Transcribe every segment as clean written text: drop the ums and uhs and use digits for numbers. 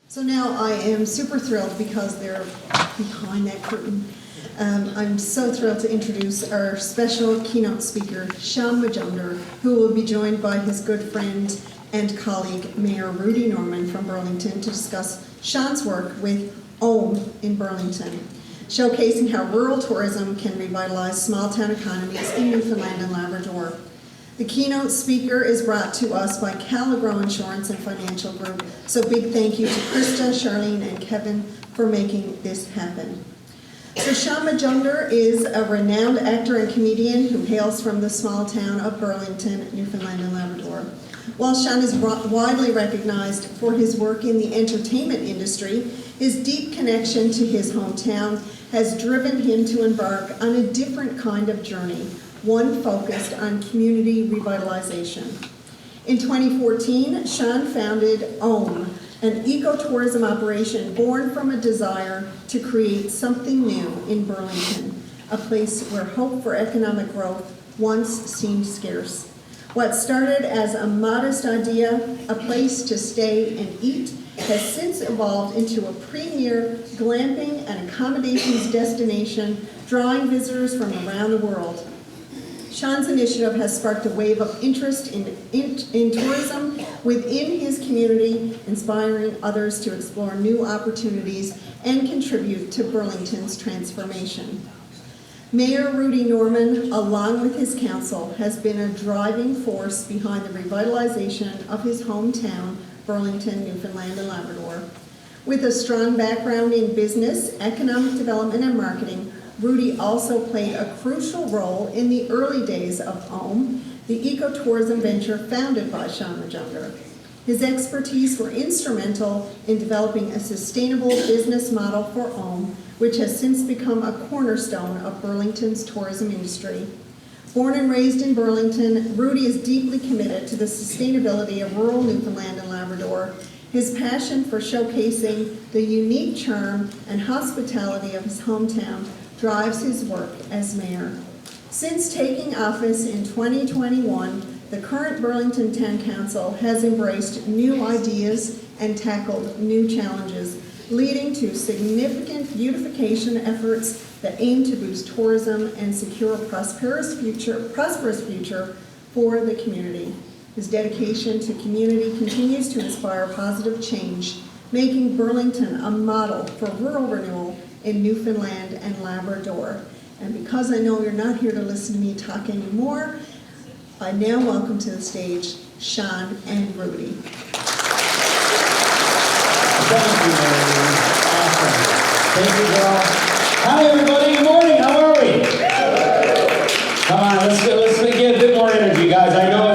So now I am super thrilled because they're behind that curtain. I'm so thrilled to introduce our special keynote speaker, Shaun Majumder, who will be joined by his good friend and colleague, Mayor Rudy Norman from Burlington, to discuss Shaun's work with OHM in Burlington, showcasing how rural tourism can revitalize small town economies in Newfoundland and Labrador. The keynote speaker is brought to us by Calagro Insurance and Financial Group, so big thank you to Krista, Charlene, and Kevin for making this happen. So Shaun Majumder is a renowned actor and comedian who hails from the small town of Burlington, Newfoundland and Labrador. While Shaun is widely recognized for his work in the entertainment industry, his deep connection to his hometown has driven him to embark on a different kind of journey, one focused on community revitalization. In 2014, Shaun founded OHM, an ecotourism operation born from a desire to create something new in Burlington, a place where hope for economic growth once seemed scarce. What started as a modest idea, a place to stay and eat, has since evolved into a premier glamping and accommodations destination, drawing visitors from around the world. Shaun's initiative has sparked a wave of interest in tourism within his community, inspiring others to explore new opportunities and contribute to Burlington's transformation. Mayor Rudy Norman, along with his council, has been a driving force behind the revitalization of his hometown, Burlington, Newfoundland and Labrador. With a strong background in business, economic development, and marketing, Rudy also played a crucial role in the early days of OHM, the ecotourism venture founded by Shaun Majumder. His expertise were instrumental in developing a sustainable business model for OHM, which has since become a cornerstone of Burlington's tourism industry. Born and raised in Burlington, Rudy is deeply committed to the sustainability of rural Newfoundland and Labrador. His passion for showcasing the unique charm and hospitality of his hometown drives his work as mayor. Since taking office in 2021, the current Burlington Town Council has embraced new ideas and tackled new challenges, leading to significant beautification efforts that aim to boost tourism and secure a prosperous future for the community. His dedication to community continues to inspire positive change, making Burlington a model for rural renewal in Newfoundland and Labrador. And because I know you're not here to listen to me talk anymore, I now welcome to the stage Shaun and Rudy. Thank you, Mary. Awesome. Thank you, girl. Hi, everybody. Good morning. How are we? Come on, let's get a bit more energy, guys. I know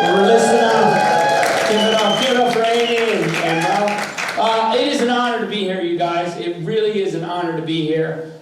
we're listening up. Give it up for Amy and Mel. It is an honor to be here, you guys. It really is an honor to be here.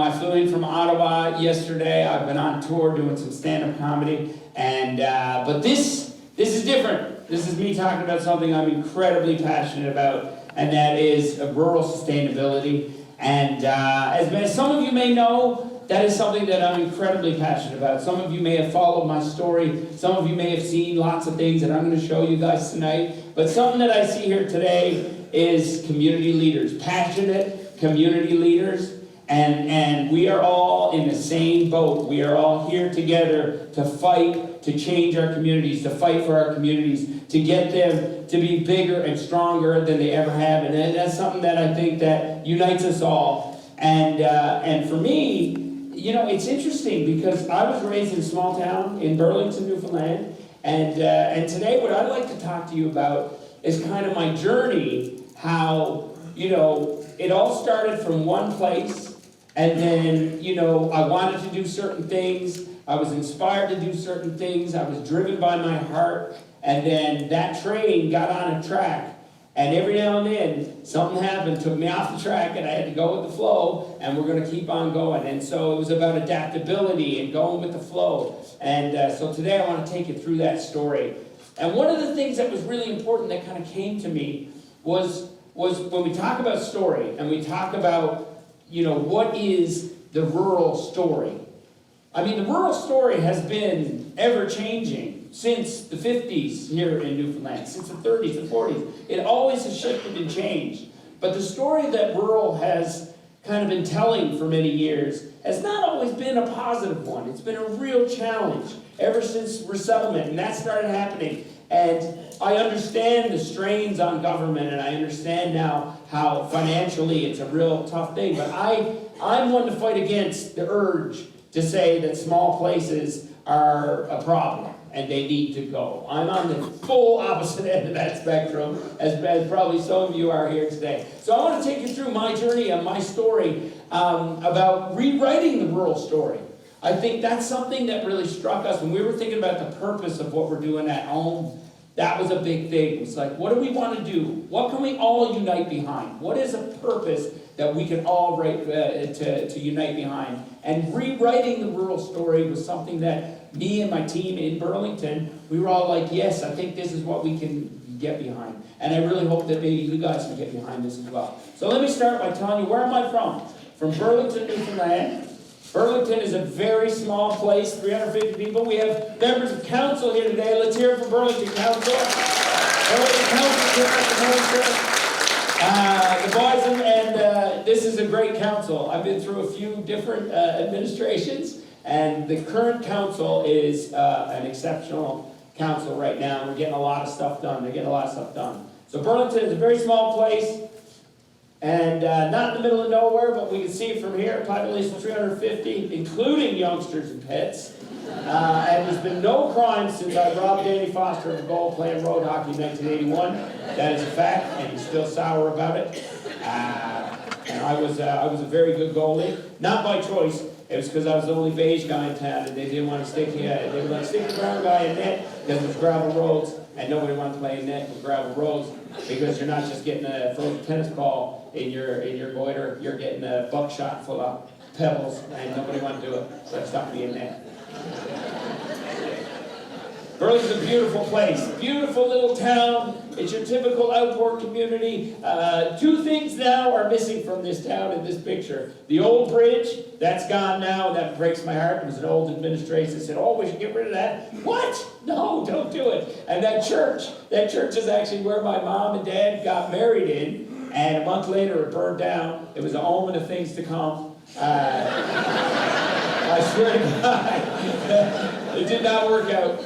I flew in from Ottawa yesterday. I've been on tour doing some stand-up comedy, but this is different. This is me talking about something I'm incredibly passionate about, and that is rural sustainability. And as some of you may know, that is something that I'm incredibly passionate about. Some of you may have followed my story. Some of you may have seen lots of things that I'm going to show you guys tonight. But something that I see here today is community leaders, passionate community leaders. And we are all in the same boat. We are all here together to fight, to change our communities, to fight for our communities, to get them to be bigger and stronger than they ever have. And that's something that I think that unites us all. And for me, it's interesting because I was raised in a small town in Burlington, Newfoundland. And today what I'd like to talk to you about is kind of my journey, how, it all started from one place. And then, I wanted to do certain things. I was inspired to do certain things. I was driven by my heart. And then that train got on a track. And every now and then, something happened, took me off the track, and I had to go with the flow, and we're going to keep on going. And so it was about adaptability and going with the flow. And so today I want to take you through that story. And one of the things that was really important that kind of came to me was when we talk about story, and we talk about what is the rural story? I mean, the rural story has been ever-changing since the 50s here in Newfoundland, since the 30s, the 40s. It always has shifted and changed. But the story that rural has kind of been telling for many years has not always been a positive one. It's been a real challenge ever since resettlement, and that started happening. And I understand the strains on government, and I understand now how financially it's a real tough thing. But I'm one to fight against the urge to say that small places are a problem and they need to go. I'm on the full opposite end of that spectrum, as probably some of you are here today. So I want to take you through my journey and my story about rewriting the rural story. I think that's something that really struck us when we were thinking about the purpose of what we're doing at home. That was a big thing. It's like, what do we want to do? What can we all unite behind? What is a purpose that we can all to unite behind? And rewriting the rural story was something that me and my team in Burlington, we were all like, yes, I think this is what we can get behind. And I really hope that maybe you guys can get behind this as well. So let me start by telling you, where am I from? From Burlington, Newfoundland. Burlington is a very small place, 350 people. We have members of council here today. Let's hear it for Burlington Council. Burlington Council, the boys, and this is a great council. I've been through a few different administrations, and the current council is an exceptional council right now. We're getting a lot of stuff done. They're getting a lot of stuff done. So Burlington is a very small place. And not in the middle of nowhere, but we can see it from here, population 350, including youngsters and pets. And there's been no crime since I robbed Danny Foster of a goal playing road hockey in 1981. That is a fact, and he's still sour about it. And I was a very good goalie, not by choice. It was because I was the only beige guy in town, and they didn't want to stick the brown guy in net because it was gravel roads, and nobody wanted to play in net with gravel roads because you're not just getting a frozen tennis ball in your goiter, you're getting a buckshot full of pebbles, and nobody wanted to do it, so I stopped being net. Burlington's a beautiful place, beautiful little town. It's your typical outport community. Two things now are missing from this town in this picture. The old bridge, that's gone now. That breaks my heart. It was an old administration that said, oh, we should get rid of that. What? No, don't do it. And that church is actually where my mom and dad got married in. And a month later, it burned down. It was an omen of things to come. I swear to God, it did not work out.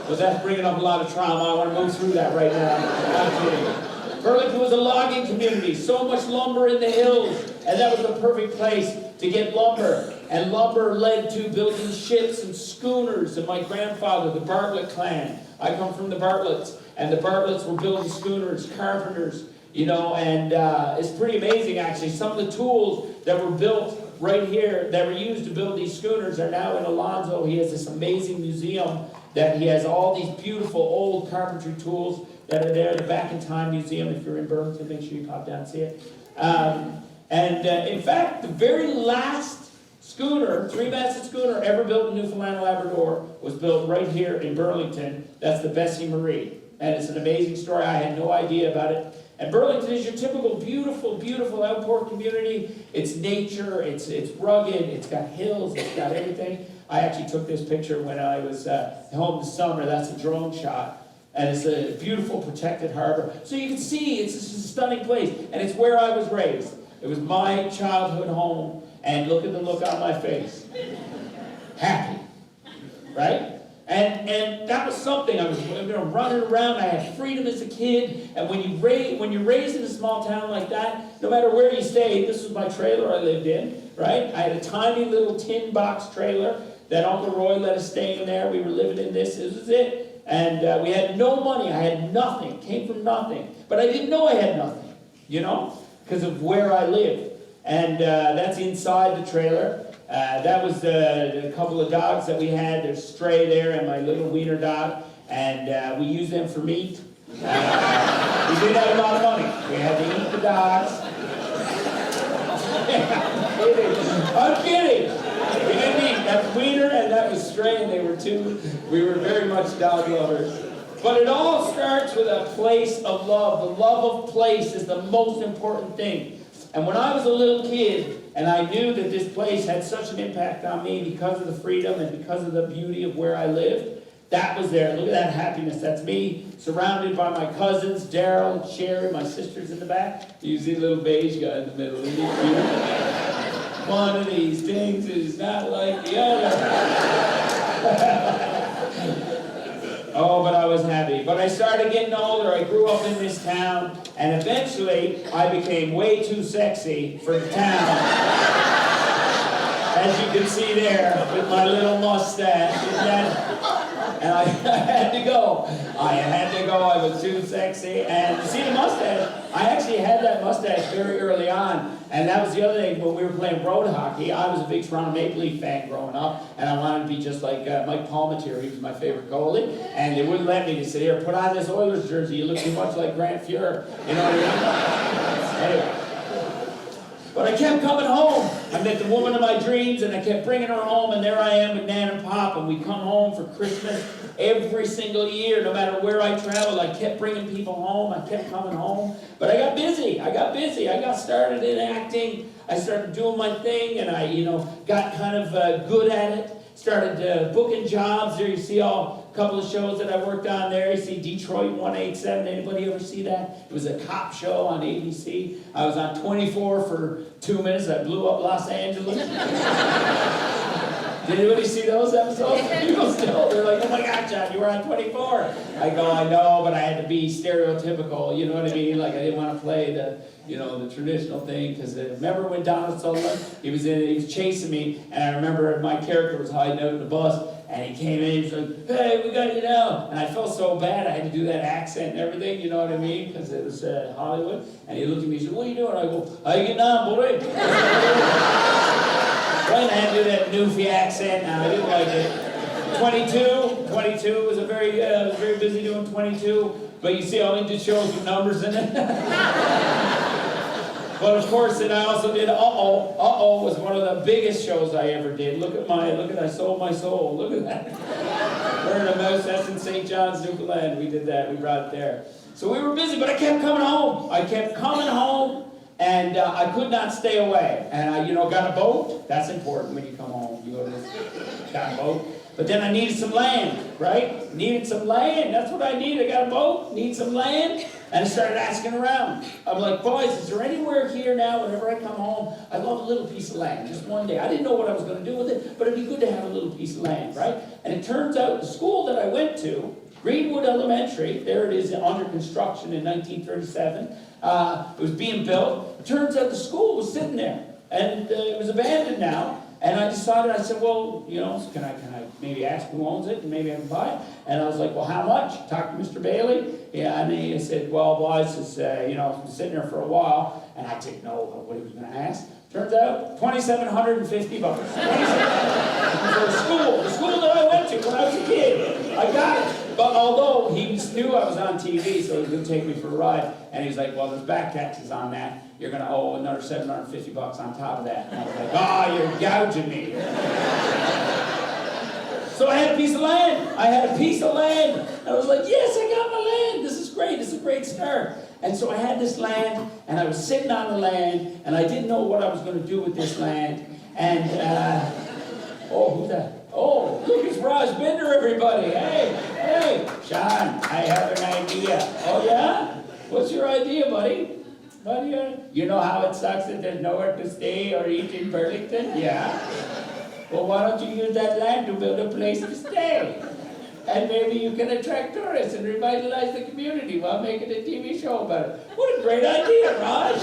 But that's bringing up a lot of trauma. I want to move through that right now. I'm kidding. Burlington was a logging community. So much lumber in the hills. And that was the perfect place to get lumber. And lumber led to building ships and schooners. And my grandfather, the Bartlett clan. I come from the Bartletts. And the Bartletts were building schooners, carpenters, you know, and it's pretty amazing, actually. Some of the tools that were built right here, that were used to build these schooners, are now in Alonzo. He has this amazing museum that he has all these beautiful old carpentry tools that are there, the Back in Time Museum. If you're in Burlington, make sure you pop down and see it. In fact, the very last schooner, three-masted schooner ever built in Newfoundland and Labrador was built right here in Burlington. That's the Bessie Marie. And it's an amazing story. I had no idea about it. And Burlington is your typical beautiful, beautiful outport community. It's nature, it's rugged, it's got hills, it's got everything. I actually took this picture when I was home this summer. That's a drone shot. And it's a beautiful protected harbor. So you can see it's just a stunning place. And it's where I was raised. It was my childhood home. And look at the look on my face. Happy. Right? And that was something. I was running around. I had freedom as a kid. And when you're raised in a small town like that, no matter where you stayed, this was my trailer I lived in, right? I had a tiny little tin box trailer that Uncle Roy let us stay in there. We were living in this. This was it. And we had no money. I had nothing. Came from nothing. But I didn't know I had nothing, you know, because of where I lived. And that's inside the trailer. That was a couple of dogs that we had. There's Stray there and my little wiener dog. And we used them for meat. We did have a lot of money. We had to eat the dogs. I'm kidding. We didn't eat. That was wiener and that was Stray, and they were two. We were very much dog lovers. But it all starts with a place of love. The love of place is the most important thing. And when I was a little kid, and I knew that this place had such an impact on me because of the freedom and because of the beauty of where I lived, that was there. Look at that happiness. That's me, surrounded by my cousins, Daryl and Sherry, my sisters in the back. You see the little beige guy in the middle. Isn't he cute? One of these things is not like the other. Oh, but I was happy. But I started getting older. I grew up in this town, and eventually I became way too sexy for the town. As you can see there, with my little mustache. And I had to go. I was too sexy. And you see the mustache? I actually had that mustache very early on. And that was the other thing, when we were playing road hockey, I was a big Toronto Maple Leaf fan growing up, and I wanted to be just like Mike Palmateer. He was my favorite goalie, and they wouldn't let me. They said, here, put on this Oilers jersey, you look too much like Grant Fuhrer. You know what I mean? Anyway. But I kept coming home. I met the woman of my dreams, and I kept bringing her home, and there I am with Nan and Pop, and we come home for Christmas every single year, no matter where I traveled. I kept bringing people home. I kept coming home. But I got busy. I got started in acting. I started doing my thing, and I, got kind of good at it. Started booking jobs. There you see a couple of shows that I worked on there. You see Detroit 187. Anybody ever see that? It was a cop show on ABC. I was on 24 for 2 minutes. I blew up Los Angeles. Did anybody see those episodes? People still, they're like, oh my God, John, you were on 24. I go, I know, but I had to be stereotypical, you know what I mean? Like I didn't want to play the traditional thing, because remember when Donald Sullivan, he was chasing me, and I remember my character was hiding out in the bus, and he came in, he was like, hey, we got you now. And I felt so bad, I had to do that accent and everything, you know what I mean? Because it was Hollywood. And he looked at me and said, what are you doing? I go, how you getting on, boy? Right, I had to do that Newfie accent, and I didn't like it. 22 was I was very busy doing 22, but you see, I only did shows with numbers in it. But of course, then I also did Uh-Oh was one of the biggest shows I ever did. Look at I sold my soul. Look at that. We're in a mouse, that's in St. John's, Newfoundland. We did that, we brought it there. So we were busy, but I kept coming home. And I could not stay away. And I, got a boat. That's important when you come home. You go to this, got a boat. But then I needed some land, right? Needed some land. That's what I need. I got a boat, need some land. And I started asking around. I'm like, boys, is there anywhere here now, whenever I come home, I'd love a little piece of land, just one day. I didn't know what I was going to do with it, but it'd be good to have a little piece of land, right? And it turns out the school that I went to, Greenwood Elementary, there it is under construction in 1937. It was being built. It turns out the school was sitting there, and it was abandoned now. And I decided, I said, well, can I maybe ask who owns it, and maybe I can buy it? And I was like, well, how much? Talked to Mr. Bailey. Yeah, and he said, well, boys, it's it's been sitting there for a while. And I didn't know what he was going to ask. Turns out, $2,750. For the school that I went to when I was a kid. I got it. But although he knew I was on TV, so he was going to take me for a ride, and he's like, well, there's back taxes on that. You're going to owe another $750 on top of that. And I was like, you're gouging me. So I had a piece of land. And I was like, yes, I got my land. This is great. This is a great start. And so I had this land, and I was sitting on the land, and I didn't know what I was going to do with this land. And, who's that? Oh, look, it's Raj Binder, everybody. Hey, Shaun, I have an idea. Oh, yeah? What's your idea, buddy? You know how it sucks that there's nowhere to stay or eat in Burlington? Yeah. Well, why don't you use that land to build a place to stay? And maybe you can attract tourists and revitalize the community while making a TV show about it. What a great idea, Raj.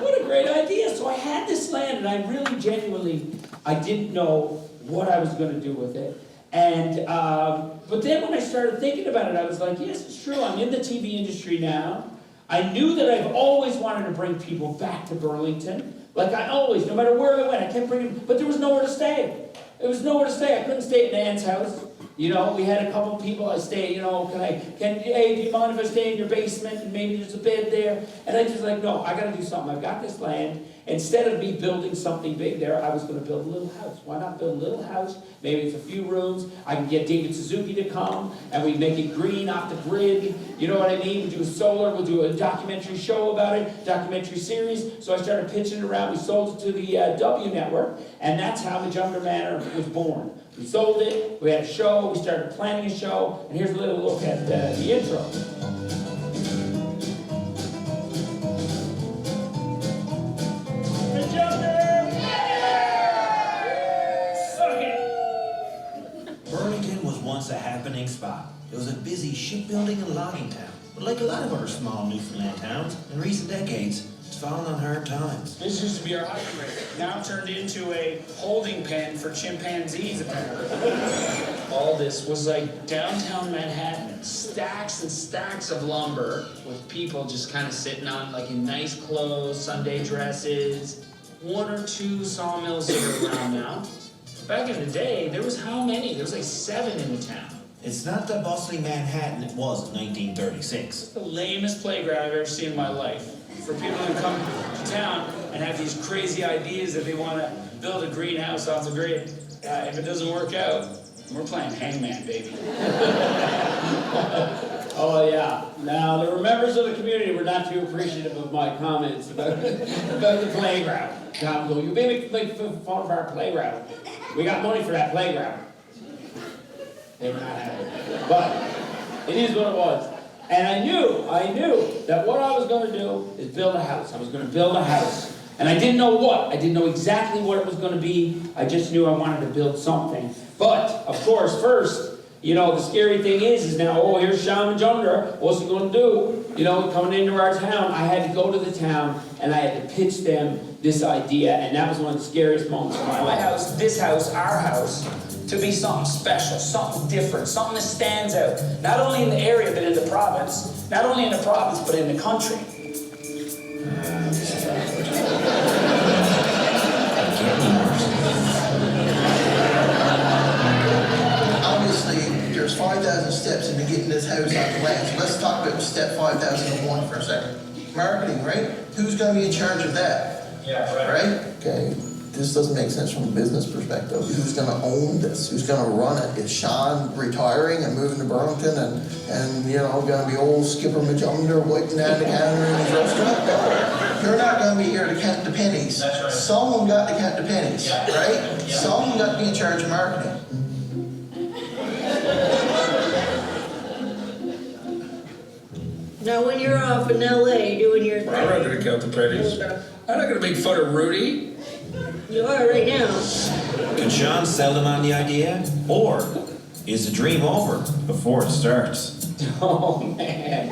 What a great idea. So I had this land, and I really genuinely, I didn't know what I was going to do with it. And, but then when I started thinking about it, I was like, yes, it's true. I'm in the TV industry now. I knew that I've always wanted to bring people back to Burlington. Like I always, no matter where I went, I kept bringing, but there was nowhere to stay. There was nowhere to stay. I couldn't stay at Nan's house. You know, we had a couple people I stay, you know, hey, do you mind if I stay in your basement and maybe there's a bed there? And I just like, no, I gotta do something. I've got this land. Instead of me building something big there, I was gonna build a little house. Why not build a little house? Maybe it's a few rooms. I can get David Suzuki to come and we make it green off the grid. You know what I mean? We do solar, we'll do a documentary show about it, documentary series. So I started pitching it around. We sold it to the W Network, and that's how Majumder Manor was born. We sold it, we had a show, we started planning a show, and here's a little look at the intro. Burlington was once a happening spot. It was a busy shipbuilding and logging town. But like a lot of other small Newfoundland towns, in recent decades, it's fallen on hard times. This used to be our hiking rig, now turned into a holding pen for chimpanzees, apparently. All this was like downtown Manhattan, stacks and stacks of lumber with people just kind of sitting on, like in nice clothes, Sunday dresses. 1 or 2 sawmills that are around now. Back in the day, there was how many? There was like 7 in the town. It's not the bustling Manhattan it was in 1936. It's the lamest playground I've ever seen in my life. For people who come to town and have these crazy ideas that they want to build a greenhouse off the grid, if it doesn't work out, we're playing hangman, baby. Oh yeah. Now the members of the community were not too appreciative of my comments about the playground. Tom go, you make fun of our playground. We got money for that playground. They were not happy. But it is what it was. And I knew that what I was going to do is build a house. I was going to build a house. And I didn't know what. I didn't know exactly what it was going to be. I just knew I wanted to build something. But, of course, first, you know, the scary thing is now, oh, here's Shaun Majumder. What's he going to do? You know, coming into our town. I had to go to the town, and I had to pitch them this idea. And that was one of the scariest moments of my life. My house, this house, our house, to be something special, something different, something that stands out. Not only in the area, but in the province. Not only in the province, but in the country. Obviously, there's 5,000 steps into getting this house off the land. So let's talk about step 5,001 for a second. Marketing, right? Who's going to be in charge of that? Yeah, Right? Okay. This doesn't make sense from a business perspective. Who's going to own this? Who's going to run it? Is Shaun retiring and moving to Burlington and you know, going to be old Skipper Majumder waiting down the counter in his restaurant? No. You're not going to be here to count the pennies. That's right. Someone got to count the pennies, Yeah. right? Yeah. Someone got to be in charge of marketing. Now, when you're off in LA doing your thing, I'm not gonna count the pennies. I'm not gonna make fun of Rudy. you are right now. Can Shaun sell them on the idea? Or is the dream over before it starts? Oh man,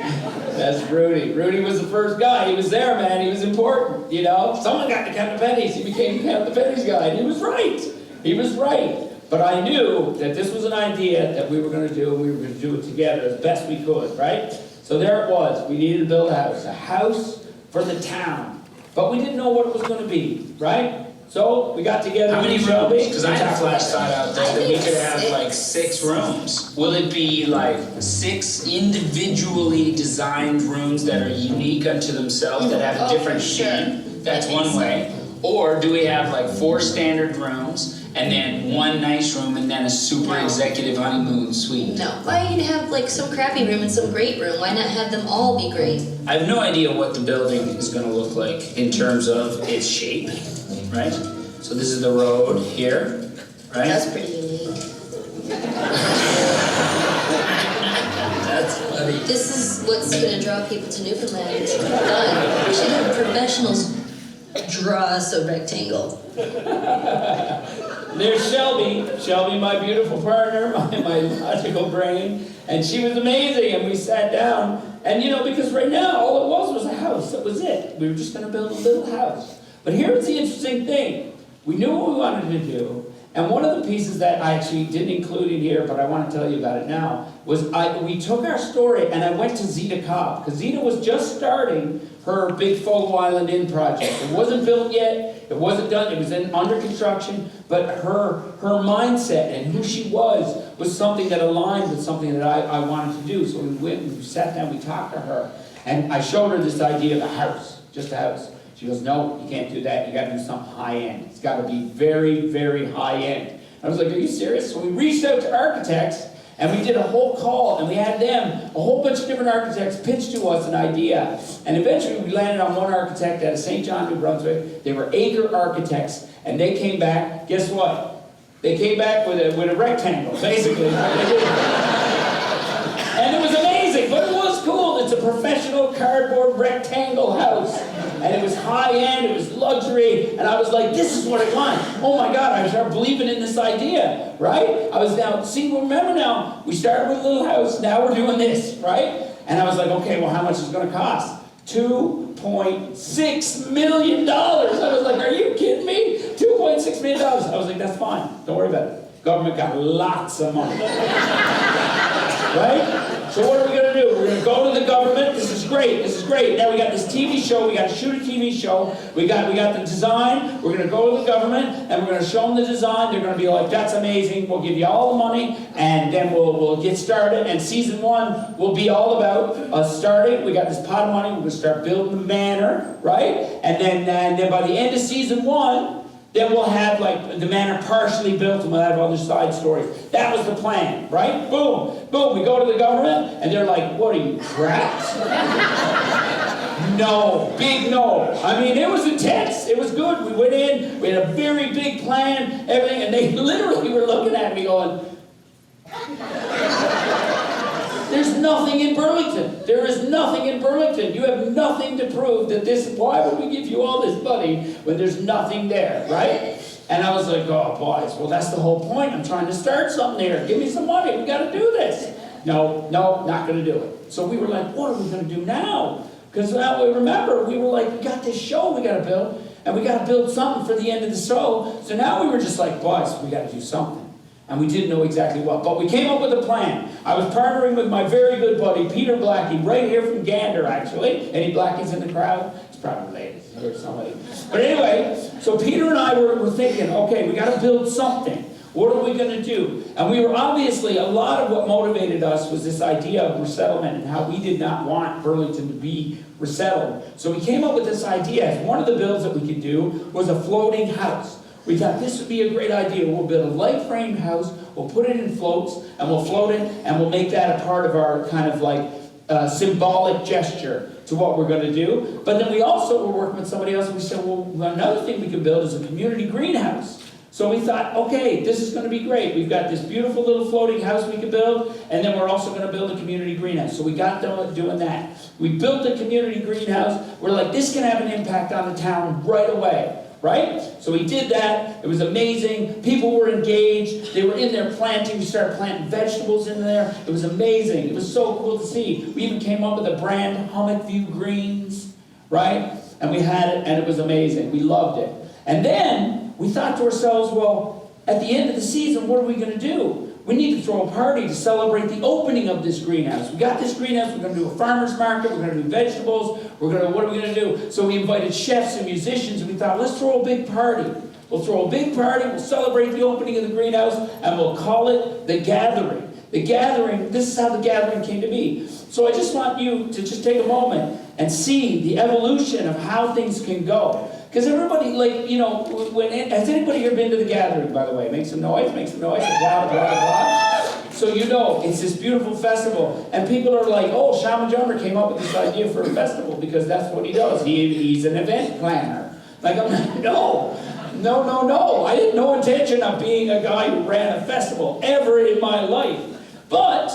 that's Rudy. Rudy was the first guy. He was there, man. He was important, you know. Someone got to count the pennies. He became the count the pennies guy, and he was right. He was right. But I knew that this was an idea that we were going to do, and we were going to do it together as best we could, right? So there it was. We needed to build a house for the town. But we didn't know what it was going to be, right? So we got together. How many with rooms? Shelby. Because I had a flash thought out there that we could have I think like 6 rooms. Will it be like 6 individually designed rooms that are unique unto themselves, that have a Oh, different for sure. theme? That's one way. Or do we have like 4 standard rooms and then 1 nice room and then a super No. executive honeymoon suite? No, why are you gonna have like some crappy room and some great room? Why not have them all be great? I have no idea what the building is going to look like in terms of its shape, right? So this is the road here, right? That's pretty unique. That's funny. This is what's gonna draw people to Newfoundland. Done. We should have professionals draw us a rectangle. There's Shelby, my beautiful partner, my logical brain, and she was amazing, and we sat down, and you know, because right now, all it was a house, that was it. We were just gonna build a little house. But here's the interesting thing. We knew what we wanted to do, And one of the pieces that I actually didn't include in here, but I want to tell you about it now, was we took our story and I went to Zita Cobb, because Zita was just starting her big Fogo Island Inn project. It wasn't built yet, it wasn't done, it was under construction, but her mindset and who she was something that aligned with something that I wanted to do. So we went and we sat down, we talked to her, and I showed her this idea of a house, just a house. She goes, no, you can't do that. You got to do something high-end. It's got to be very, very high-end. I was like, are you serious? So we reached out to architects, and we did a whole call, and we had them, a whole bunch of different architects pitch to us an idea. And eventually we landed on one architect out of St. John, New Brunswick. They were acre architects, and they came back, guess what? They came back with a rectangle, basically. And it was amazing, but it was cool. It's a professional cardboard rectangle house. And it was high-end, it was luxury, and I was like, this is what I want. Oh my God, I started believing in this idea, right? I was now, remember now, we started with a little house, now we're doing this, right? And I was like, okay, well, how much is it going to cost? $2.6 million. I was like, are you kidding me? $2.6 million. I was like, that's fine, don't worry about it. Government got lots of money. Right? So what are we going to do? We're going to go to the government. This is great. This is great. Now we got this TV show. We got to shoot a TV show. We got the design. We're going to go to the government and we're going to show them the design. They're going to be like, that's amazing. We'll give you all the money and then we'll get started. And season 1 will be all about us starting. We got this pot of money. We're going to start building the manor, right? And then by the end of season 1, then we'll have like the manor partially built and we'll have other side stories. That was the plan, right? Boom, boom. We go to the government and they're like, what are you, crap? No, big no. I mean, it was intense. It was good. We went in, we had a very big plan, everything, and they literally were looking at me going, there's nothing in Burlington. There is nothing in Burlington. You have nothing to prove that this, why would we give you all this money when there's nothing there, right? And I was like, oh, boys, well, that's the whole point. I'm trying to start something here. Give me some money. We got to do this. No, not going to do it. So we were like, what are we going to do now? Because now we remember, we were like, we got this show we got to build, and we got to build something for the end of the show. So now we were just like, boys, we got to do something. And we didn't know exactly what, but we came up with a plan. I was partnering with my very good buddy, Peter Blackie, right here from Gander, actually. Any Blackies in the crowd? It's probably related or somebody. But anyway, so Peter and I were thinking, okay, we got to build something. What are we going to do? And we were obviously, a lot of what motivated us was this idea of resettlement and how we did not want Burlington to be resettled. So we came up with this idea. One of the builds that we could do was a floating house. We thought this would be a great idea. We'll build a light frame house, we'll put it in floats, and we'll float it, and we'll make that a part of our kind of like symbolic gesture to what we're going to do. But then we also were working with somebody else, and we said, well, another thing we could build is a community greenhouse. So we thought, okay, this is going to be great. We've got this beautiful little floating house we could build, and then we're also going to build a community greenhouse. So we got doing that. We built the community greenhouse. We're like, this can have an impact on the town right away. Right? So we did that. It was amazing. People were engaged. They were in there planting. We started planting vegetables in there. It was amazing. It was so cool to see. We even came up with a brand, Hummock View Greens, right? And we had it, and it was amazing. We loved it. And then we thought to ourselves, well, at the end of the season, what are we going to do? We need to throw a party to celebrate the opening of this greenhouse. We got this greenhouse, we're going to do a farmer's market, we're going to do vegetables, what are we going to do? So we invited chefs and musicians, and we thought, let's throw a big party. We'll throw a big party, we'll celebrate the opening of the greenhouse, and we'll call it The Gathering. The Gathering, this is how The Gathering came to be. So I just want you to just take a moment and see the evolution of how things can go. Because everybody, like, you know, has anybody here been to The Gathering, by the way? Make some noise, applaud, applaud. So you know, it's this beautiful festival. And people are like, oh, Shaun Majumder came up with this idea for a festival because that's what he does. He's an event planner. Like, I'm like, no. I had no intention of being a guy who ran a festival ever in my life. But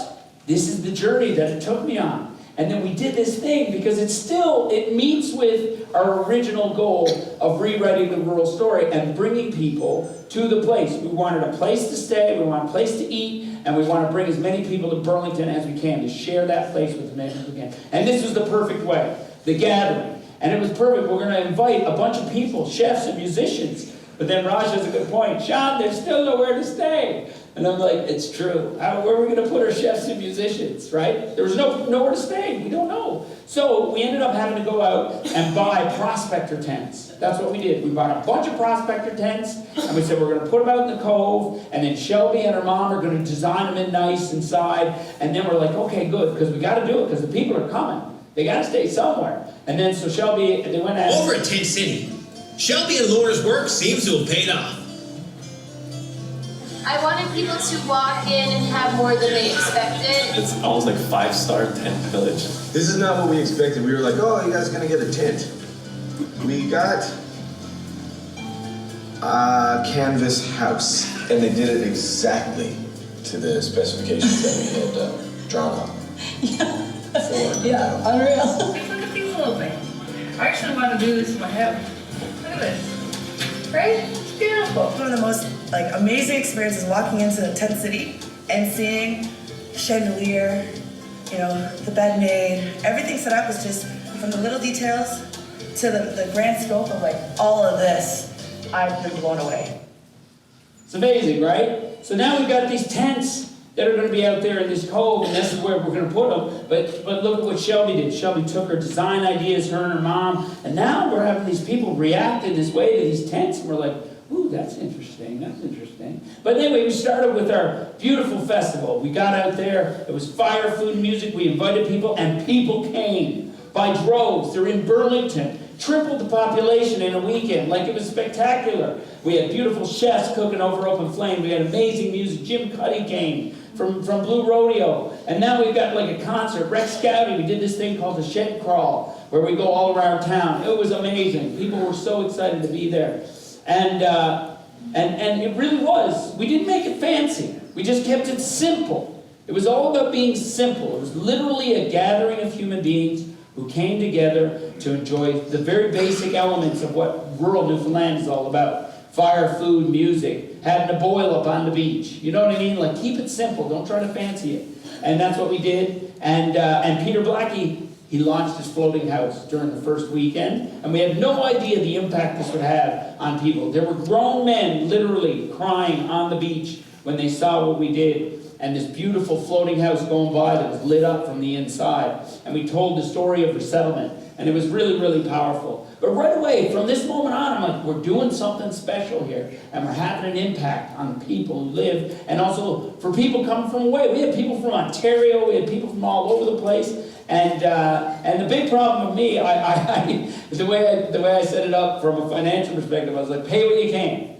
this is the journey that it took me on. And then we did this thing because it meets with our original goal of rewriting the rural story and bringing people to the place. We wanted a place to stay, we want a place to eat, and we want to bring as many people to Burlington as we can to share that place with as many as we can. And this was the perfect way, The Gathering. And it was perfect. We're going to invite a bunch of people, chefs and musicians, But then Raj has a good point. Shaun, there's still nowhere to stay. And I'm like, it's true. Where are we going to put our chefs and musicians, right? There was nowhere to stay. We don't know. So we ended up having to go out and buy prospector tents. That's what we did. We bought a bunch of prospector tents, and we said we're going to put them out in the cove, and then Shelby and her mom are going to design them in nice inside. And then we're like, okay, good, because we got to do it, because the people are coming. They got to stay somewhere. And then so Shelby, they went out. Over at Tent City, Shelby and Laura's work seems to have paid off. I wanted people to walk in and have more than they expected. It's almost like 5-star tent village. This is not what we expected. We were like, oh, you guys are gonna get a tent. We got a canvas house, and they did it exactly to the specifications that we had drawn up. Yeah, unreal. Look at these little things. I actually want to do this in my heaven. Look at this. Right? It's beautiful. One of the most amazing experiences walking into the tent city and seeing chandelier, the bed made, everything set up was just from the little details to the grand scope of all of this. I've been blown away. It's amazing, right? So now we've got these tents that are going to be out there in this cove, and this is where we're going to put them. But look at what Shelby did. Shelby took her design ideas, her and her mom, and now we're having these people react in this way to these tents, and we're like, ooh, that's interesting, that's interesting. But anyway, we started with our beautiful festival. We got out there, it was fire, food, and music. We invited people, and people came by droves. They're in Burlington. Tripled the population in a weekend. Like, it was spectacular. We had beautiful chefs cooking over open flame. We had amazing music. Jim Cuddy came from Blue Rodeo. And now we've got like a concert. Rex Scouty, we did this thing called the Shed Crawl, where we go all around town. It was amazing. People were so excited to be there. And it really was. We didn't make it fancy. We just kept it simple. It was all about being simple. It was literally a gathering of human beings who came together to enjoy the very basic elements of what rural Newfoundland is all about. Fire, food, music, having a boil up on the beach. You know what I mean? Like, keep it simple. Don't try to fancy it. And that's what we did. And Peter Blackie, he launched his floating house during the first weekend, and we had no idea the impact this would have on people. There were grown men literally crying on the beach when they saw what we did, and this beautiful floating house going by that was lit up from the inside. And we told the story of resettlement, and it was really, really powerful. But right away, from this moment on, I'm like, we're doing something special here, and we're having an impact on people who live, and also for people coming from away. We had people from Ontario, we had people from all over the place, and the big problem with me, the way I set it up from a financial perspective, I was like, pay what you can.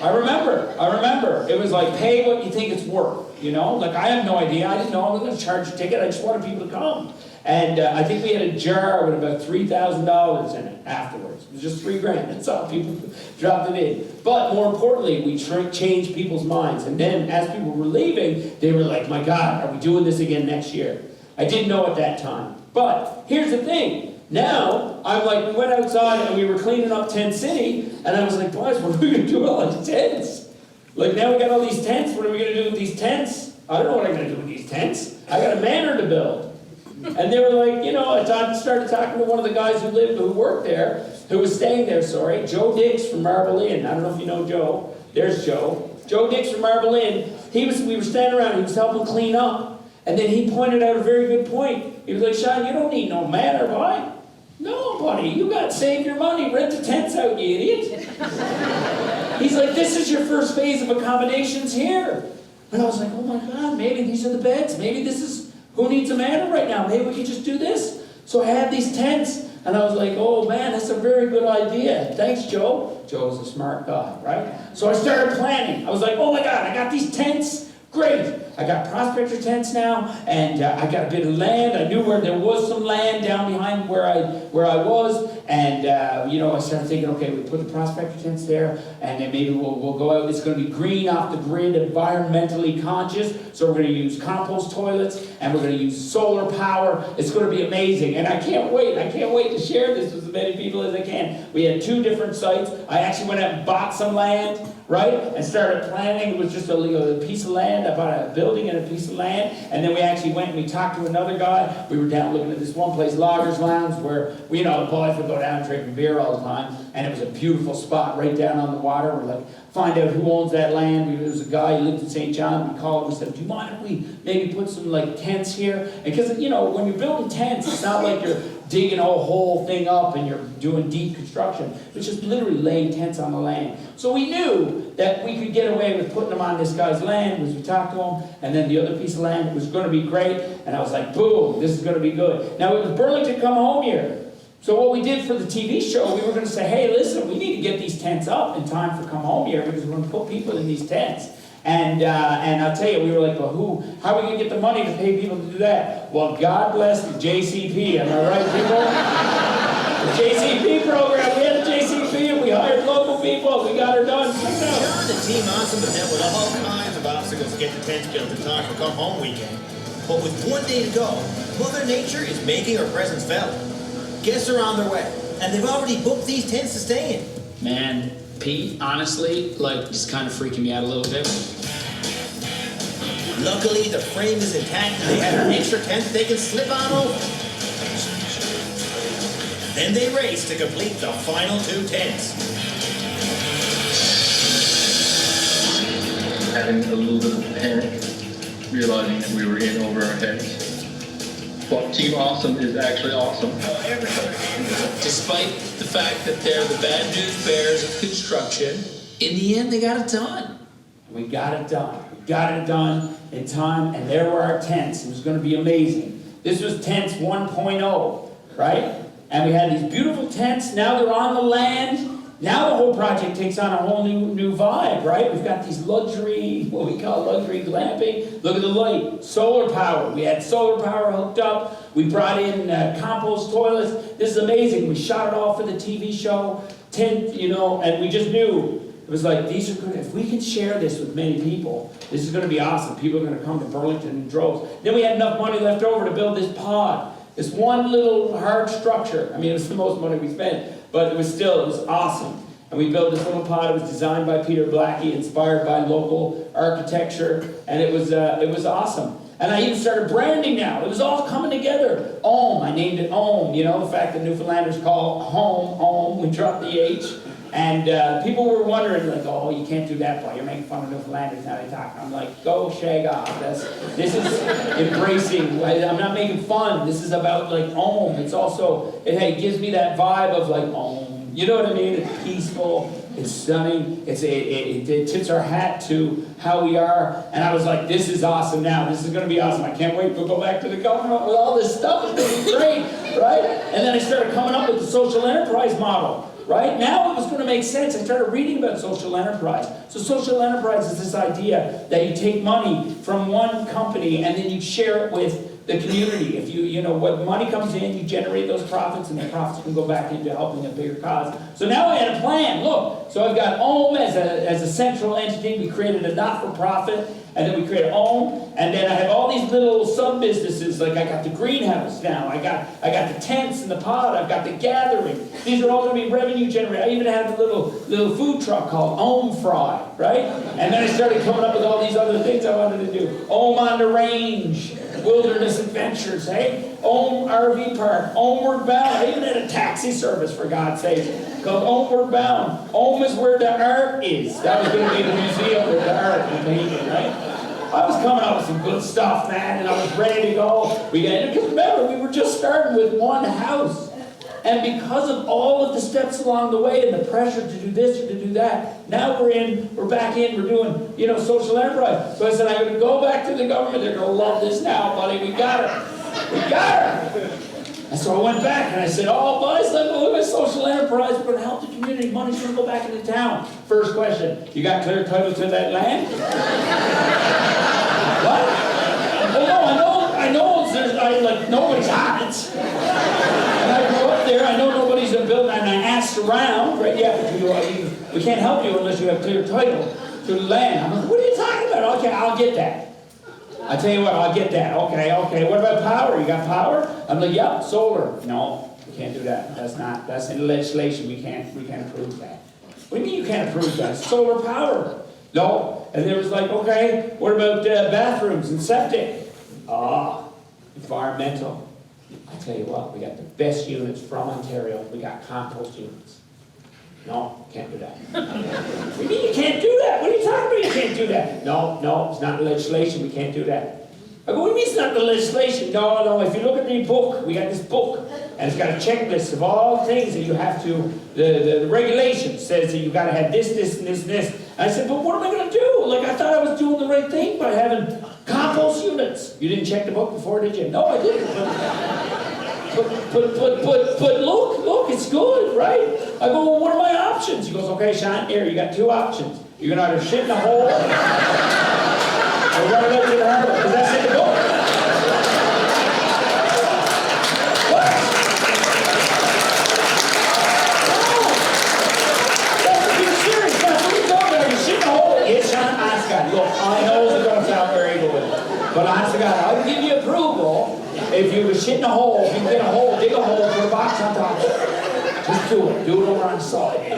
I remember. It was like, pay what you think it's worth, Like, I have no idea. I didn't know I was going to charge a ticket. I just wanted people to come. And I think we had a jar with about $3,000 in it afterwards. It was just $3,000. That's all. People dropped it in. But more importantly, we changed people's minds. And then as people were leaving, they were like, my God, are we doing this again next year? I didn't know at that time. But here's the thing. Now, I'm like, we went outside and we were cleaning up Tent City, and I was like, boys, what are we going to do with all these tents? Like, now we got all these tents, what are we going to do with these tents? I don't know what I'm going to do with these tents. I got a manor to build. And they were like, I started talking to one of the guys who worked there, who was staying there, Joe Dix from Marble Inn. I don't know if you know Joe. There's Joe. Joe Dix from Marble Inn. We were standing around, he was helping clean up. And then he pointed out a very good point. He was like, Shaun, you don't need no manor, boy. No, buddy, you got to save your money. Rent the tents out, you idiot. He's like, this is your first phase of accommodations here. And I was like, oh my God, maybe these are the beds. Maybe this is, who needs a manor right now? Maybe we could just do this. So I had these tents, and I was like, oh man, that's a very good idea. Thanks, Joe. Joe's a smart guy, right? So I started planning. I was like, oh my God, I got these tents. Great. I got prospector tents now, and I got a bit of land. I knew where there was some land down behind where I was, and I started thinking, okay, we put the prospector tents there, and then maybe we'll go out. It's going to be green, off the grid, environmentally conscious. So we're going to use compost toilets, and we're going to use solar power. It's going to be amazing, and I can't wait. I can't wait to share this with as many people as I can. We had 2 different sites. I actually went out and bought some land. right? And started planning. It was just a piece of land. I bought a building and a piece of land. And then we actually went and we talked to another guy. We were down looking at this one place, Loggers Lounge, where we, the boys would go down drinking beer all the time. And it was a beautiful spot right down on the water. We're like, find out who owns that land. There was a guy who lived in St. John. We called him and said, do you mind if we maybe put some like tents here? Because, when you're building tents, it's not like you're digging a whole thing up and you're doing deep construction. It's just literally laying tents on the land. So we knew that we could get away with putting them on this guy's land as we talked to him, and then the other piece of land was going to be great, and I was like, boom, this is going to be good. Now it was Burlington Come Home year. So what we did for the TV show, we were going to say, hey, listen, we need to get these tents up in time for Come Home year because we're going to put people in these tents. And I'll tell you, we were like, well, how are we going to get the money to pay people to do that? Well, God bless the JCP, am I right, people? The JCP program, we had a JCP and we hired local people, we got her done. Shaun and the team awesome, but met with all kinds of obstacles to get the tents built in time for Come Home weekend. But with one day to go, Mother Nature is making her presence felt. Guests are on their way, and they've already booked these tents to stay in. Man, Pete, honestly, just kind of freaking me out a little bit. Luckily, the frame is intact, and they have an extra tent they can slip on over. Then they race to complete the final 2 tents. Having a little bit of panic, realizing that we were in over our heads. But Team Awesome is actually awesome. Despite the fact that they're the bad news bears of construction, in the end they got it done. We got it done. We got it done in time, and there were our tents. It was going to be amazing. This was tents 1.0, right? And we had these beautiful tents. Now they're on the land. Now the whole project takes on a whole new vibe, right? We've got these luxury, what we call luxury glamping. Look at the light, solar power. We had solar power hooked up. We brought in compost toilets. This is amazing. We shot it all for the TV show, and we just knew. It was like, these are good. If we can share this with many people, this is going to be awesome. People are going to come to Burlington in droves. Then we had enough money left over to build this pod. This one little hard structure. I mean, it was the most money we spent, but it was awesome. And we built this little pod. It was designed by Peter Blackie, inspired by local architecture, and it was awesome. And I even started branding now. It was all coming together. Ohm, I named it Ohm. The fact that Newfoundlanders call home, Ohm, we dropped the H. And people were wondering, like, oh, you can't do that, boy. You're making fun of Newfoundlanders now they talk. I'm like, go shag off. This is embracing. I'm not making fun. This is about, like, Ohm. It's also, it gives me that vibe of, like, Ohm. You know what I mean? It's peaceful. It's stunning. It tips our hat to how we are. And I was like, this is awesome now. This is going to be awesome. I can't wait to go back to the government with all this stuff. It's going to be great, right? And then I started coming up with the social enterprise model. Right? Now it was going to make sense. I started reading about social enterprise. So social enterprise is this idea that you take money from one company and then you share it with the community. If what money comes in, you generate those profits, and the profits can go back into helping a bigger cause. So now I had a plan. Look, so I've got Ohm as a central entity. We created a not-for-profit, and then we created Ohm, and then I have all these little sub-businesses. Like I got the greenhouse now. I got the tents and the pod. I've got the gathering. These are all going to be revenue generating. I even have a little food truck called Ohm Fry, right? And then I started coming up with all these other things I wanted to do. Ohm on the range. Wilderness adventures, hey? Ohm RV Park, Homeward Bound. I even had a taxi service, for God's sake, called Homeward Bound. Ohm is where the art is. That was going to be the museum where the art was painted, right? I was coming up with some good stuff, man, and I was ready to go. Because remember, we were just starting with one house. And because of all of the steps along the way and the pressure to do this or to do that, now we're back in, we're doing, social enterprise. So I said, I'm going to go back to the government. They're going to love this now, buddy. We got her. We got her. And so I went back and I said, oh, buddies, look at social enterprise. We're going to help the community. Money's going to go back into town. First question, you got clear title to that land? What? Oh, no, I know. Nobody's on it. And I grew up there. I know nobody's building, and I asked around, right? Yeah, but we can't help you unless you have clear title to the land. I'm like, what are you talking about? Okay, I'll get that. I tell you what, I'll get that. Okay. What about power? You got power? I'm like, yeah, solar. No, we can't do that. That's in legislation. We can't approve that. What do you mean you can't approve that? It's solar power. No. And it was like, okay, what about bathrooms and septic? Environmental. I tell you what, we got the best units from Ontario. We got compost units. No, can't do that. What do you mean you can't do that? What are you talking about? You can't do that. No, it's not in legislation. We can't do that. I go, what do you mean it's not in the legislation? No, if you look at the book, we got this book, and it's got a checklist of all things that you have to, the regulation says that you got to have this, and this, and this. And I said, but what am I going to do? Like, I thought I was doing the right thing by having compost units. You didn't check the book before, did you? No, I didn't. But look, it's good, right? I go, well, what are my options? He goes, okay, Shaun, here, you got two options. You can either shit in a hole or run it up to the harbor, because that's in the book. What? That's to be serious. That's what you're talking about. You shit in a hole. Yes, Shaun, honest to God. Look, I know it's going to sound very good, but honest to God, I'll give you approval. If you shit in a hole, if you get a hole, dig a hole, put a box on top of it. Just do it. Do it over on the side.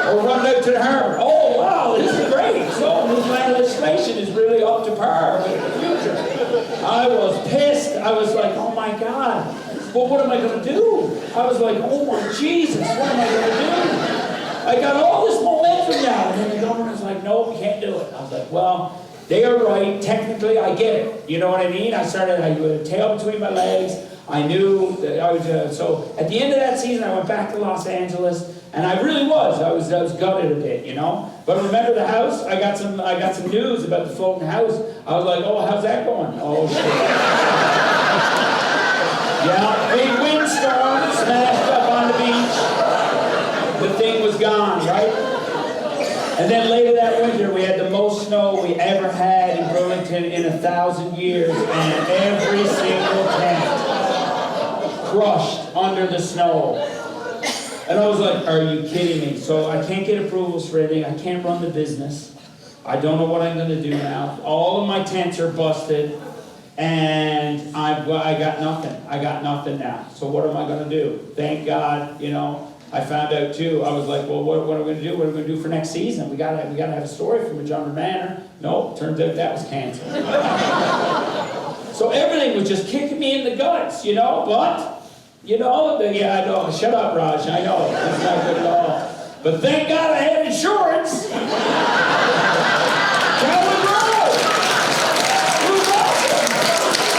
Or run out to the harbor. Oh, wow, this is great. So Newfoundland legislation is really up to par with the future. I was pissed. I was like, oh my God. Well, what am I going to do? I was like, oh my Jesus, what am I going to do? I got all this momentum now. And then the government was like, no, we can't do it. I was like, well, they are right. Technically, I get it. You know what I mean? I had a tail between my legs. I knew that I was, so at the end of that season, I went back to Los Angeles, and I really was. I was gutted a bit, you know? But remember the house? I got some news about the floating house. I was like, oh, how's that going? Oh, shit. Yeah, big windstorm, smashed up on the beach. The thing was gone, right? And then later that winter, we had the most snow we ever had in Burlington in 1,000 years, and every single tent crushed under the snow. And I was like, are you kidding me? So I can't get approvals for anything. I can't run the business. I don't know what I'm going to do now. All of my tents are busted, and I got nothing. I got nothing now. So what am I going to do? Thank God, you know. I found out too. I was like, well, what are we going to do? What are we going to do for next season? We got to have a story from Majumder Manor. No, turns out that was canceled. So everything was just kicking me in the guts, you know. But you know, yeah, I know. Shut up, Raj. I know it's not good at all. But thank God I had insurance. Can we grow? Who's awesome?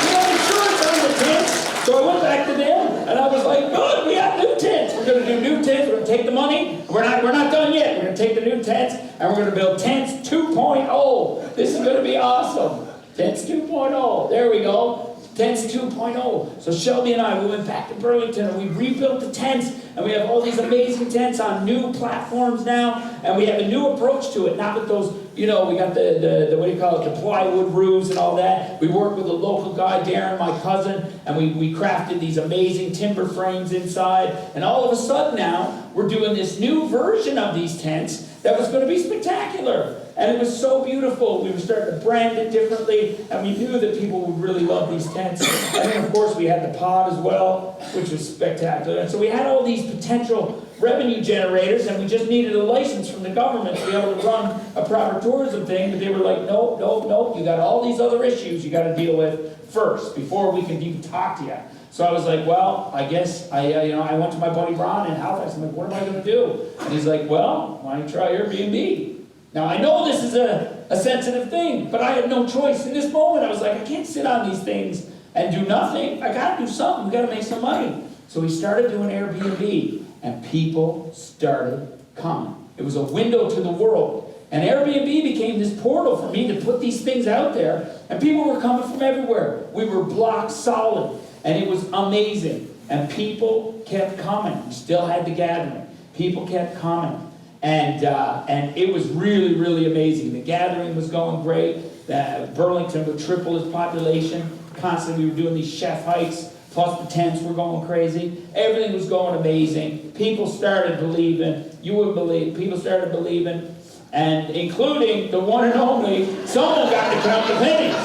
We had insurance on the tents, so I went back to them. And I was like, good, we got new tents. We're going to do new tents. We're going to take the money. We're not done yet. We're going to take the new tents, and we're going to build tents 2.0. This is going to be awesome. Tents 2.0. There we go. Tents 2.0. So Shelby and I, we went back to Burlington, and we rebuilt the tents, and we have all these amazing tents on new platforms now, and we have a new approach to it. Not with those, you know, we got the what do you call it, the plywood roofs and all that. We worked with a local guy, Darren, my cousin, and we crafted these amazing timber frames inside. And all of a sudden now, we're doing this new version of these tents that was going to be spectacular. And it was so beautiful. We were starting to brand it differently, and we knew that people would really love these tents. And then, of course, we had the pod as well, which was spectacular. And so we had all these potential revenue generators, and we just needed a license from the government to be able to run a proper tourism thing. But they were like, nope, you got all these other issues you got to deal with first before we can even talk to you. So I was like, well, I guess I went to my buddy Ron in Halifax. I'm like, what am I going to do? And he's like, well, why don't you try Airbnb? Now, I know this is a sensitive thing, but I had no choice. In this moment, I was like, I can't sit on these things and do nothing. I got to do something. We got to make some money. So we started doing Airbnb, and people started coming. It was a window to the world. And Airbnb became this portal for me to put these things out there, and people were coming from everywhere. We were block solid, and it was amazing. And people kept coming. We still had the gathering. People kept coming. And it was really, really amazing. The gathering was going great. Burlington would triple its population. Constantly, we were doing these chef hikes. Plus the tents were going crazy. Everything was going amazing. People started believing. You wouldn't believe. People started believing. And including the one and only, someone got to count the pennies.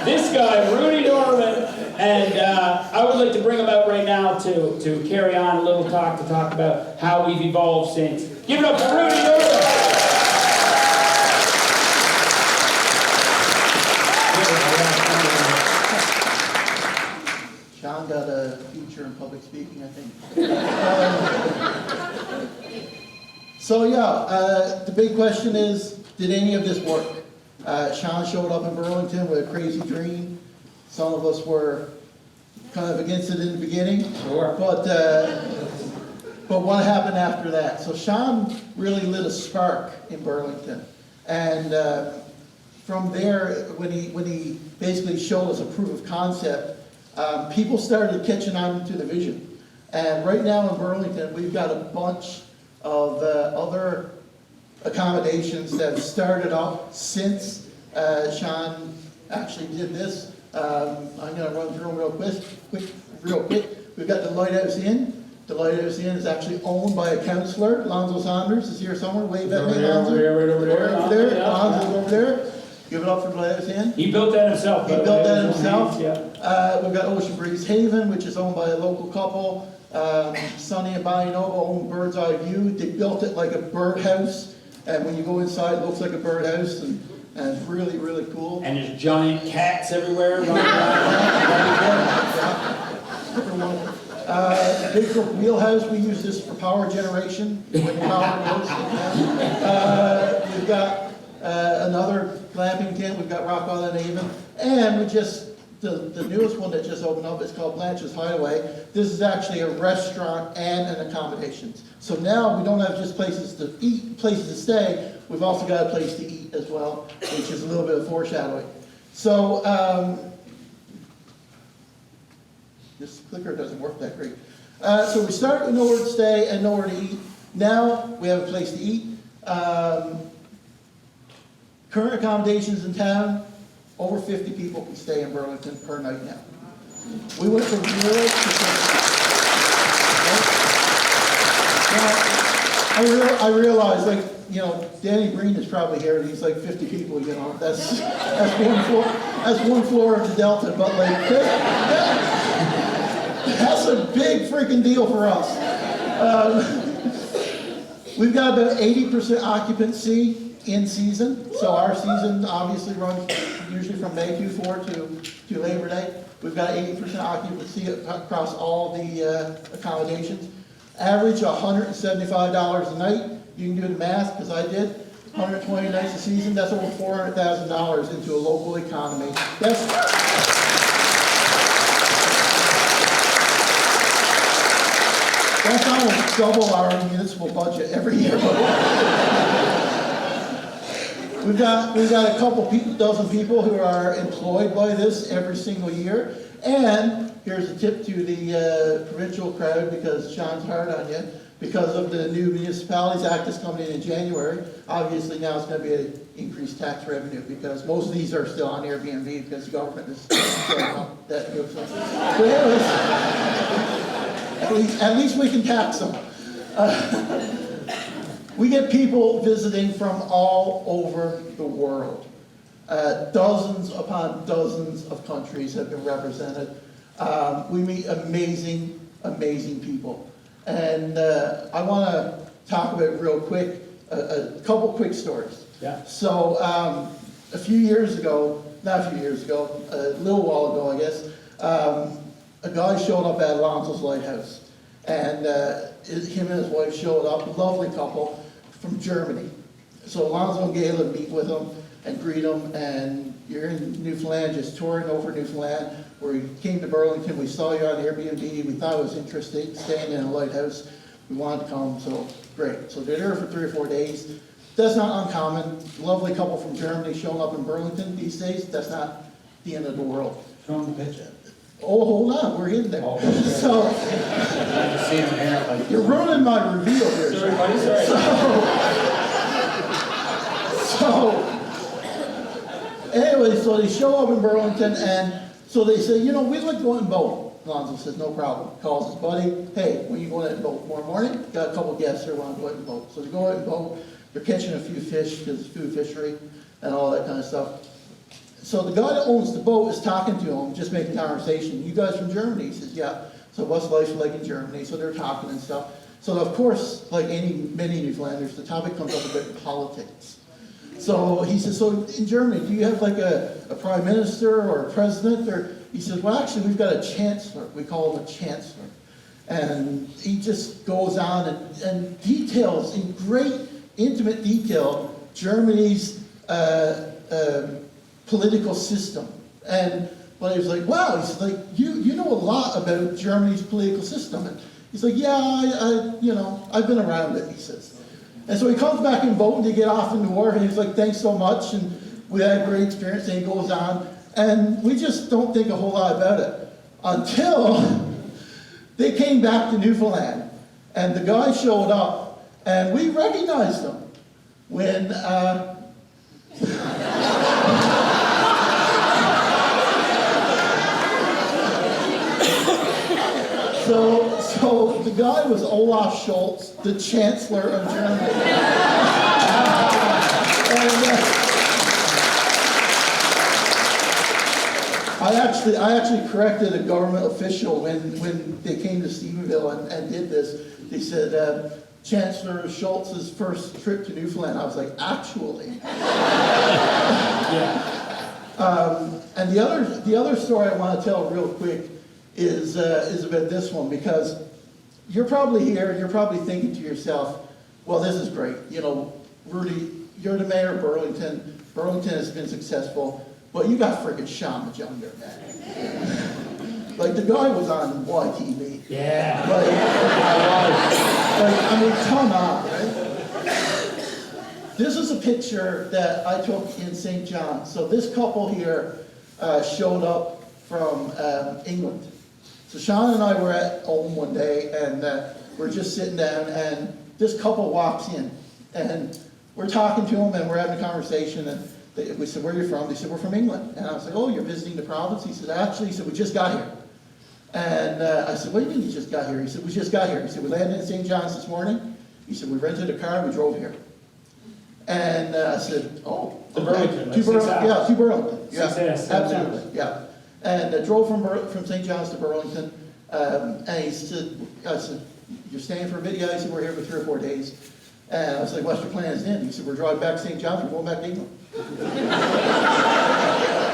This guy, Rudy Norman. And I I would like to bring him out right now to carry on a little talk, to talk about how we've evolved since. Give it up for Rudy Norman. Shaun got a feature in public speaking, I think. So yeah, the big question is, did any of this work? Shaun showed up in Burlington with a crazy dream. Some of us were kind of against it in the beginning. Sure. But what happened after that? So Shaun really lit a spark in Burlington. And from there, when he basically showed us a proof of concept, people started catching on to the vision. And right now in Burlington, we've got a bunch of other accommodations that have started up since Shaun actually did this. I'm going to run through them real quick. We've got the Lighthouse Inn. The Lighthouse Inn is actually owned by a councillor. Lonzo Saunders is here somewhere. Wave at me, Lonzo. Right over there. Lonzo's over there. Give it up for the Lighthouse Inn. He built that himself. He built that himself. Yeah. We've got Ocean Breeze Haven, which is owned by a local couple. Sonny and Bonnie Nova own Bird's Eye View. They built it like a birdhouse, and when you go inside, it looks like a birdhouse, and it's really, really cool. And there's giant cats everywhere running around. Big Brook Wheelhouse, we use this for power generation. When power goes we've got another glamping tent. We've got Rock Island Haven, and we just the newest one that just opened up is called Blanche's Hideaway. This is actually a restaurant and an accommodations. So now we don't have just places to eat, places to stay. We've also got a place to eat as well, which is a little bit of foreshadowing. So this clicker doesn't work that great. So we start with nowhere to stay and nowhere to eat. Now we have a place to eat. Current accommodations in town, over 50 people can stay in Burlington per night now. We went from 0 to 50. Now, I realize, like, you know, Danny Green is probably here, and he's like 50 people, you know. That's one floor of the Delta, but like that's a big freaking deal for us. We've got about 80% occupancy in season, so our season obviously runs usually from May Q4 to Labor Day. We've got 80% occupancy across all the accommodations. Average $175 a night. You can do the math, because I did. 120 nights a season, that's over $400,000 into a local economy. That's almost double our municipal budget every year. We've got a couple dozen people who are employed by this every single year. And here's a tip to the provincial crowd, because Shaun's hard on you. Because of the new Municipalities Act that's coming in January, obviously now it's going to be an increased tax revenue, because most of these are still on Airbnb because the government is setting up that good stuff. But anyways, at least we can tax them. We get people visiting from all over the world. Dozens upon dozens of countries have been represented. We meet amazing, amazing people. And I want to talk about real quick, a couple quick stories. Yeah. So a little while ago, I guess, a guy showed up at Alonzo's Lighthouse. And him and his wife showed up, lovely couple from Germany. So Alonzo and Gayla meet with him and greet him, and you're in Newfoundland, just touring over Newfoundland. We came to Burlington, we saw you on Airbnb, we thought it was interesting, staying in a lighthouse. We wanted to come, so great. So they're there for 3 or 4 days. That's not uncommon. Lovely couple from Germany showing up in Burlington these days. That's not the end of the world. Show them the picture. Oh, hold on, we're in there. Oh, so, you're ruining my reveal here. Sorry, buddy, sorry. Anyway, so they show up in Burlington, and so they say, you know, we'd like to go out and boat. Alonzo says, no problem. Calls his buddy, hey, when you going out and boat tomorrow morning? Got a couple guests here want to go out and boat. So they go out and boat. They're catching a few fish, because it's food fishery and all that kind of stuff. so the guy that owns the boat is talking to him, just making conversation. You guys from Germany? He says, yeah. So what's life like in Germany? So they're talking and stuff. So of course, like many Newfoundlanders, the topic comes up about politics. So he says, so in Germany, do you have like a prime minister or a president? Or he says, well, actually, we've got a chancellor. We call him a chancellor. And he just goes on and details in great, intimate detail Germany's political system. And but he was like, wow, he's like, you know a lot about Germany's political system. And he's like, yeah, I've been around it, he says. And so he comes back in boat and they get off in the wharf and he's like, thanks so much, and we had a great experience, and he goes on. And we just don't think a whole lot about it until they came back to Newfoundland. And the guy showed up and we recognized him when So the guy was Olaf Scholz, the Chancellor of Germany. I actually corrected a government official when they came to Stephenville and did this. They said, Chancellor Scholz's first trip to Newfoundland. I was like, actually. And the other story I want to tell real quick is about this one, because you're probably here and you're probably thinking to yourself, well, this is great. You know, Rudy, you're the mayor of Burlington. Burlington has been successful, but you got freaking Shaun Majumder, man. Like, the guy was on YTV. Yeah. I mean, come on, right? This is a picture that I took in St. John. So this couple here showed up from England. So Shaun and I were at home one day, and we're just sitting down, and this couple walks in, and we're talking to them, and we're having a conversation, and we said, where are you from? They said, we're from England. And I was like, oh, you're visiting the province? He said, actually, he said, we just got here. And I said, what do you mean you just got here? He said, we just got here. He said, we landed in St. John's this morning. He said, we rented a car and we drove here. And I said, oh. To Burlington. To Burlington. Yeah, to Burlington. Yeah, Success. absolutely. Yeah. And I drove from St. John's to Burlington. And he said, I said, you're staying for a bit? Yeah, he said, we're here for 3 or 4 days. And I was like, what's your plans then? He said, we're driving back to St. John's, we're going back to England.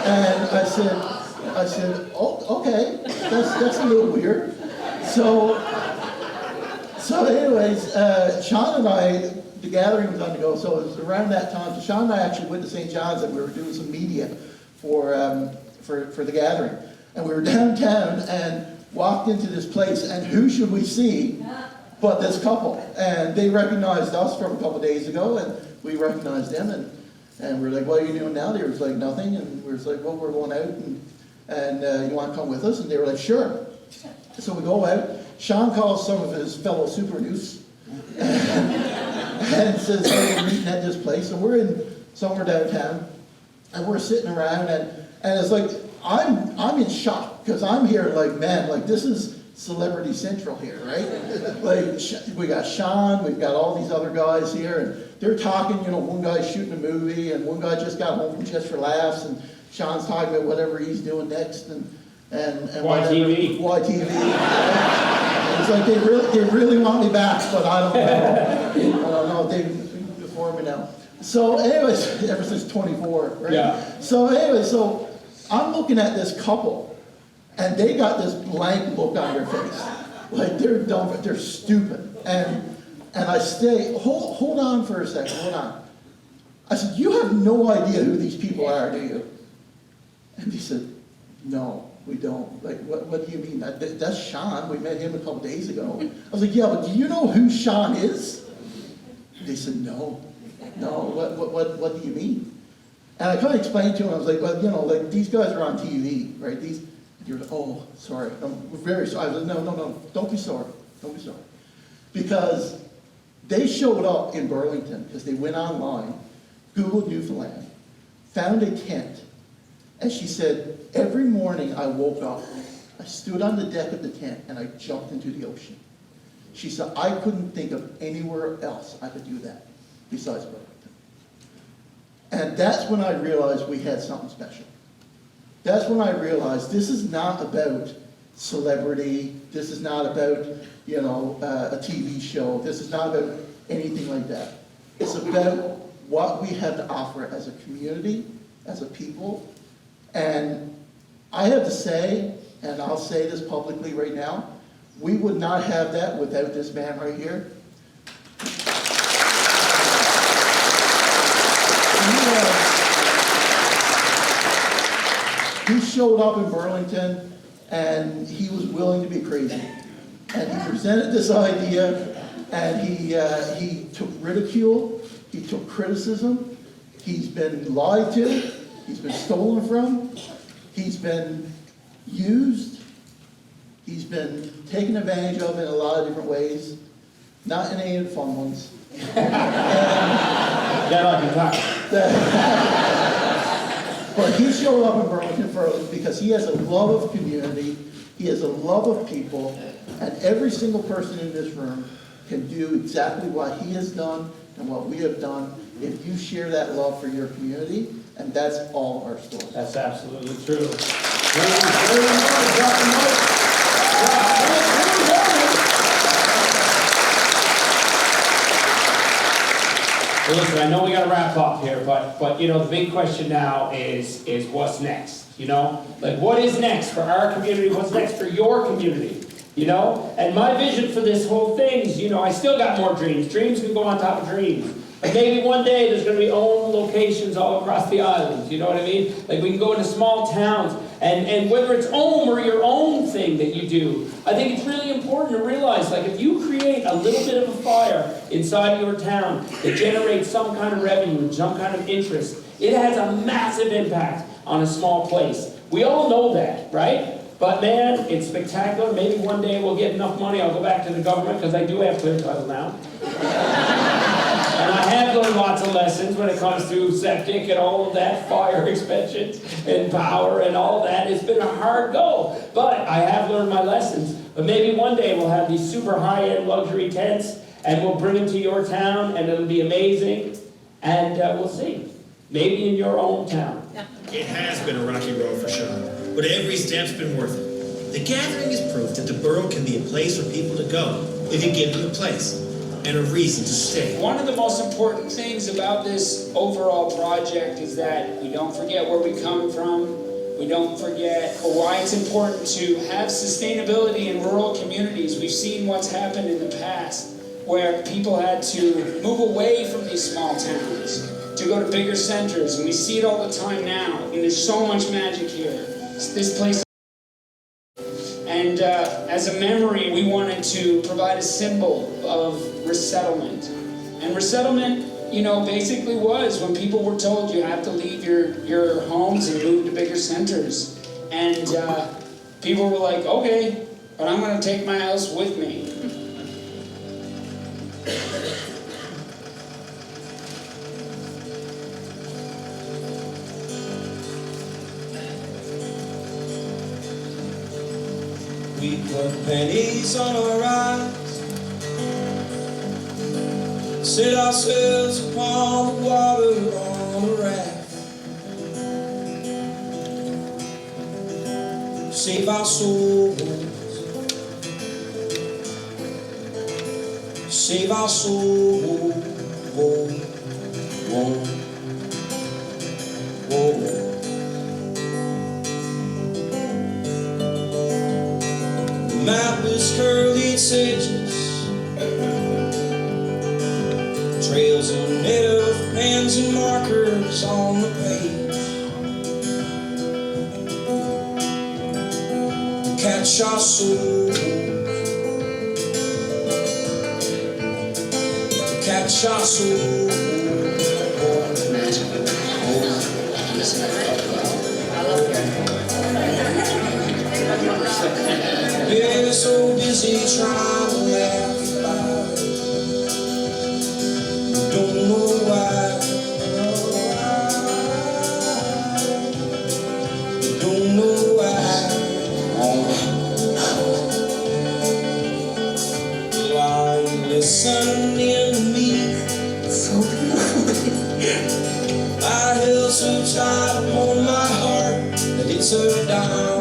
And I said, oh, okay, that's a little weird. So anyways, Shaun and I, the gathering was on the go, so it was around that time. So Shaun and I actually went to St. John's, and we were doing some media for the gathering. And we were downtown and walked into this place, and who should we see but this couple? And they recognized us from a couple of days ago, and we recognized them, and we were like, what are you doing now? They were like, nothing. And we were like, well, we're going out, and you want to come with us? And they were like, sure. So we go out. Shaun calls some of his fellow super news and says, hey, we're meeting at this place. So we're in somewhere downtown, and we're sitting around, and it's like, I'm in shock, because I'm here like, man, like, this is Celebrity Central here, right? Like, we got Shaun, we've got all these other guys here, and they're talking, you know, one guy's shooting a movie, and one guy just got home from Just for Laughs, and Shaun's talking about whatever he's doing next, and YTV. YTV. It's like, they really want me back, but I don't know. They've before me now. So anyways, ever since 24, right? Yeah. So anyway, so I'm looking at this couple, and they got this blank look on their face. Like, they're dumb, they're stupid. And I say, hold on for a second, hold on. I said, you have no idea who these people are, do you? And they said, no, we don't. Like, what do you mean? That's Shaun, we met him a couple days ago. I was like, yeah, but do you know who Shaun is? They said, no, what do you mean? And I kind of explained to him, I was like, well, you know, like, these guys are on TV, right? You're like, oh, sorry, I'm very sorry. I was like, no, don't be sorry, Because they showed up in Burlington, because they went online, Googled Newfoundland, found a tent, and she said, every morning I woke up, I stood on the deck of the tent, and I jumped into the ocean. She said, I couldn't think of anywhere else I could do that besides Burlington. And that's when I realized we had something special. that's when I realized this is not about celebrity, this is not about, you know, a TV show, this is not about anything like that. It's about what we have to offer as a community, as a people. And I have to say, and I'll say this publicly right now, we would not have that without this man right here. He showed up in Burlington and he was willing to be crazy. And he presented this idea and he took ridicule, he took criticism, he's been lied to, he's been stolen from, he's been used, he's been taken advantage of in a lot of different ways, not in any of the fun ones. But he showed up in Burlington because he has a love of community, he has a love of people, and every single person in this room can do exactly what he has done and what we have done if you share that love for your community, and that's all our story. That's absolutely true. Well, listen, I know we got to wrap up here, but you know, the big question now is what's next? You know, like what is next for our community? What's next for your community? You know, and my vision for this whole thing is, you know, I still got more dreams. Dreams can go on top of dreams. Like maybe one day there's going to be own locations all across the islands, you know what I mean? Like we can go into small towns, and whether it's own or your own thing that you do, I think it's really important to realize, like if you create a little bit of a fire inside of your town that generates some kind of revenue, some kind of interest, it has a massive impact on a small place. We all know that, right? But man, it's spectacular. Maybe one day we'll get enough money, I'll go back to the government, because I do have clear title now. And I have learned lots of lessons when it comes to septic and all of that, fire expansions and power and all that. It's been a hard go, but I have learned my lessons. But maybe one day we'll have these super high-end luxury tents and we'll bring them to your town and it'll be amazing. And we'll see. Maybe in your own town. Yeah. It has been a rocky road for Shaun, but every step's been worth it. The gathering is proof that the borough can be a place for people to go if you give them a place and a reason to stay. One of the most important things about this overall project is that we don't forget where we come from. We don't forget why it's important to have sustainability in rural communities. We've seen what's happened in the past where people had to move away from these small towns to go to bigger centers, and we see it all the time now, and there's so much magic here. This place. And as a memory, we wanted to provide a symbol of resettlement. And resettlement, you know, basically was when people were told you have to leave your homes and move to bigger centers. And people were like, okay, but I'm going to take my house with me. We put pennies on our eyes, set ourselves upon the water on a raft, save our souls, save our souls. Whoa, whoa, whoa. Map is curly edges, trails are made of pens and markers on the page. Catch our souls, catch our souls. We're so busy trying to laugh about it. We don't know why. We don't know why. While you listening to me, so I held so tight upon my heart that it face her down.